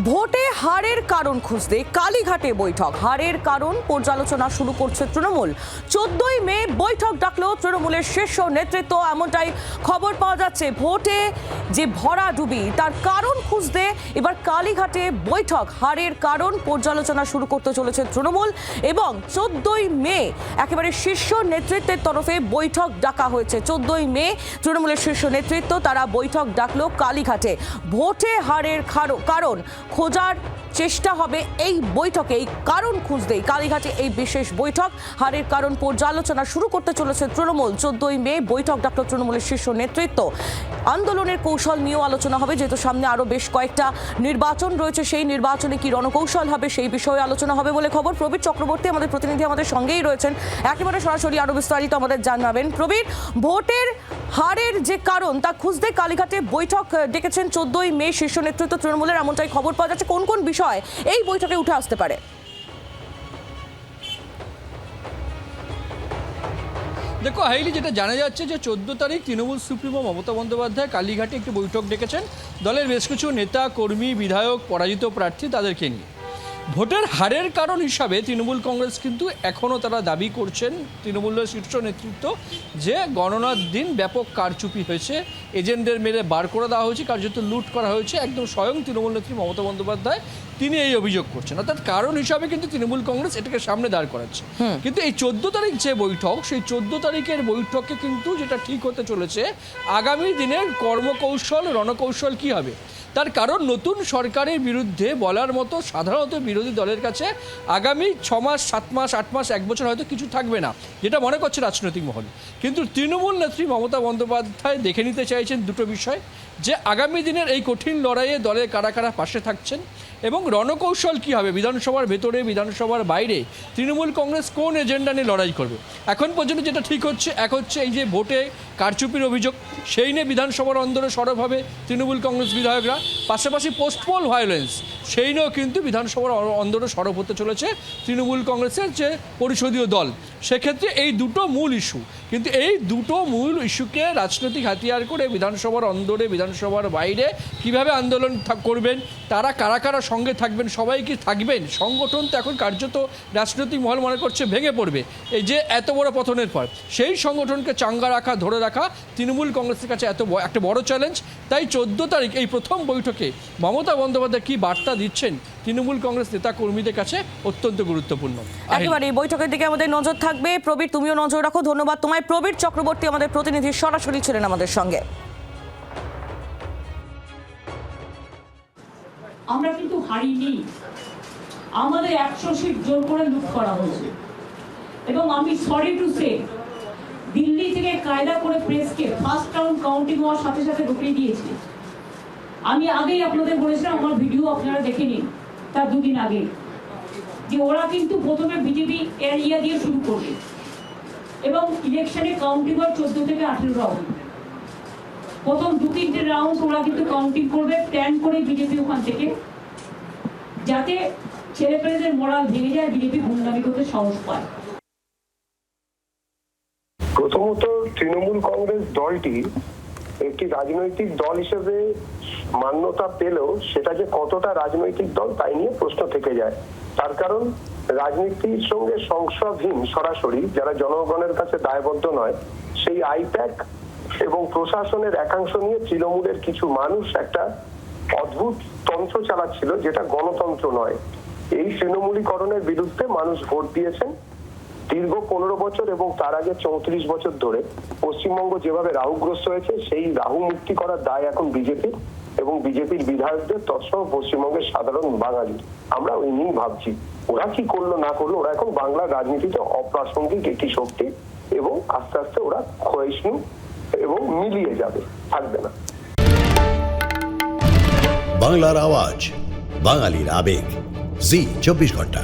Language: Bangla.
ভোটে হারের কারণ খুঁজতে কালীঘাটে বৈঠক। হারের কারণ পর্যালোচনা শুরু করছে তৃণমূল। 14ই মে বৈঠক ডাকলো তৃণমূলের শীর্ষ নেতৃত্ব, এমনটাই খবর পাওয়া যাচ্ছে। ভোটে যে ভরাডুবি তার কারণ খুঁজতে এবার কালীঘাটে বৈঠক। হারের কারণ পর্যালোচনা শুরু করতে চলেছে তৃণমূল এবং 14ই মে একেবারে শীর্ষ নেতৃত্বের তরফে বৈঠক ডাকা হয়েছে। 14ই মে তৃণমূলের শীর্ষ নেতৃত্ব তারা বৈঠক ডাকলো কালীঘাটে। ভোটে হারের কারণ খোঁজার চেষ্টা হবে এই বৈঠকে। এই কারণ খুঁজতেই কালীঘাটে এই বিশেষ বৈঠক। হারের কারণ পর্যালোচনা শুরু করতে চলেছে তৃণমূল। 14ই মে বৈঠক ডাকলো তৃণমূলের শীর্ষ নেতৃত্ব। আন্দোলনের কৌশল নিয়েও আলোচনা হবে, যেহেতু সামনে আরো বেশ কয়েকটা নির্বাচন রয়েছে। সেই নির্বাচনে কি রণকৌশল হবে সেই বিষয়ে আলোচনা হবে বলে খবর। প্রবীর চক্রবর্তী আমাদের প্রতিনিধি আমাদের সঙ্গেই রয়েছেন, একেবারে সরাসরি আরো বিস্তারিত আমাদের জানাবেন। প্রবীর, ভোটের হারের যে কারণ তা খুঁজতে কালীঘাটে বৈঠক ডেকেছেন 14ই মে শীর্ষ নেতৃত্ব তৃণমূলের, এমনটাই খবর পাওয়া যাচ্ছে। কোন কোন বিষয় এই বৈঠকে উঠে আসতে পারে? দেখো হাইলি, যেটা জানা যাচ্ছে যে 14 তারিখ তৃণমূল সুপ্রিমো মমতা বন্দ্যোপাধ্যায় কালীঘাটে একটি বৈঠক ডেকেছেন দলের বেশ কিছু নেতা কর্মী, বিধায়ক, পরাজিত প্রার্থী তাদেরকে নিয়ে। ভোটের হারের কারণ হিসাবে তৃণমূল কংগ্রেস কিন্তু এখনও তারা দাবি করছেন, তৃণমূলের শীর্ষ নেতৃত্ব, যে গণনার দিন ব্যাপক কারচুপি হয়েছে, এজেন্টদের মেরে বার করে দেওয়া হয়েছে, কার্যত লুট করা হয়েছে। একদম স্বয়ং তৃণমূল নেত্রী মমতা বন্দ্যোপাধ্যায় তিনি এই অভিযোগ করছেন। অর্থাৎ কারণ হিসাবে কিন্তু তৃণমূল কংগ্রেস এটাকে সামনে দাঁড় করাচ্ছে। কিন্তু এই 14 তারিখ যে বৈঠক, সেই 14 তারিখের বৈঠকে কিন্তু যেটা ঠিক হতে চলেছে আগামী দিনের কর্মকৌশল, রণকৌশল কি হবে। তার কারণ নতুন সরকারের বিরুদ্ধে বলার মতো সাধারণত বিরোধী দলের কাছে আগামী 6 মাস, 7 মাস, 8 মাস, 1 বছর হয়তো কিছু থাকবে না, যেটা মনে করছে রাজনৈতিক মহল। কিন্তু তৃণমূল নেত্রী মমতা বন্দ্যোপাধ্যায় দেখে নিতে চাইছেন দুটো বিষয়, যে আগামী দিনের এই কঠিন লড়াইয়ে দলের কারা কারা পাশে থাকছেন এবং রণকৌশল কী হবে, বিধানসভার ভেতরে, বিধানসভার বাইরে তৃণমূল কংগ্রেস কোন এজেন্ডা নিয়ে লড়াই করবে। এখন পর্যন্ত যেটা ঠিক হচ্ছে, এক হচ্ছে এই যে ভোটে কারচুপির অভিযোগ, সেই নিয়ে বিধানসভার অন্দরে সরব হবে তৃণমূল কংগ্রেস বিধায়করা। পাশাপাশি পোস্টপোল ভায়োলেন্স, সেই নিয়েও কিন্তু বিধানসভার অন্দরে সরব হতে চলেছে তৃণমূল কংগ্রেসের যে পরিষদীয় দল। সেক্ষেত্রে এই দুটো মূল ইস্যু, কিন্তু এই দুটো মূল ইস্যুকে রাজনৈতিক হাতিয়ার করে বিধানসভার অন্দরে, বিধানসভার বাইরে কিভাবে আন্দোলন করবেন, তারা কারা কারা সঙ্গে থাকবেন, সবাই কি থাকবেন। সংগঠন তো এখন কার্যত রাজনৈতিক মহল মনে করছে ভেঙে পড়বে এই যে এত বড় পতনের পর। সেই সংগঠনকে চাঙ্গা রাখা, ধরে রাখা তৃণমূল কংগ্রেসের কাছে একটা বড় চ্যালেঞ্জ। তাই 14 তারিখ এই প্রথম বৈঠকে মমতা বন্দ্যোপাধ্যায় কি বার্তা দিচ্ছেন তৃণমূল কংগ্রেস নেতা কর্মীদের কাছে অত্যন্ত গুরুত্বপূর্ণ। একেবারে এই বৈঠকের দিকে আমাদের নজর থাকবে। প্রবীর, তুমিও নজর রাখো। ধন্যবাদ তোমায়। প্রবীর চক্রবর্তী আমাদের প্রতিনিধি সরাসরি ছিলেন আমাদের সঙ্গে। আমরা কিন্তু হারিনি, আমাদের 100 সিট জোর করে লুট করা হয়েছে এবং আমি সরি টু সে, দিল্লি থেকে কায়দা করে প্রেসকে ফার্স্ট রাউন্ড কাউন্টিং হওয়ার সাথে সাথে ঢুকিয়ে দিয়েছে। আমি আগেই আপনাদের বলেছিলাম, আমার ভিডিও আপনারা দেখে নিন, তার 2 দিন আগে, যে ওরা কিন্তু প্রথমে বিজেপি এরিয়া দিয়ে শুরু করবে এবং ইলেকশনে কাউন্টিং হয় 14 থেকে 18 রাউন্ড। প্রথম 2-3টে রাউন্ড ওরা কিন্তু কাউন্টিং করবে, প্ল্যান করে বিজেপি ওখান থেকে, যাতে ছেলেপেলেদের মোরাল ভেঙে যায়, বিজেপি গুন্ডামি করতে সাহস পায়। প্রথমত তৃণমূল কংগ্রেস দলটি একটি রাজনৈতিক দল হিসেবে মান্যতা পেলেও সেটা যে কতটা রাজনৈতিক দল তাই নিয়ে প্রশ্ন থেকে যায়। তার কারণ রাজনীতির সঙ্গে সংসদহীন সরাসরি যারা জনগণের কাছে দায়বদ্ধ নয়, সেই আইপ্যাক এবং প্রশাসনের একাংশ নিয়ে তৃণমূলের কিছু মানুষ একটা অদ্ভুত তন্ত্র চালাচ্ছিল, যেটা গণতন্ত্র নয়। এই তৃণমূলীকরণের বিরুদ্ধে মানুষ ভোট দিয়েছেন। দীর্ঘ 15 বছর এবং তার আগে 34 বছর ধরে পশ্চিমবঙ্গ যেভাবে রাহুগ্রস্ত হয়েছে, সেই রাহু মুক্তি করার দায় এখন বিজেপির এবং বিজেপির বিধায়কদের, তৎসহ পশ্চিমবঙ্গের সাধারণ বাঙালি। আমরা ওই নিয়েই ভাবছি, ওরা কি করলো না করলো, ওরা এখন বাংলার রাজনীতিতে অপ্রাসঙ্গিক একটি শক্তি এবং আস্তে আস্তে ওরা ক্ষয়িষ্ণু এবং মিলিয়ে যাবে, থাকবে না। বাংলার আওয়াজ, বাঙালির আবেগ, জি 24 ঘন্টা।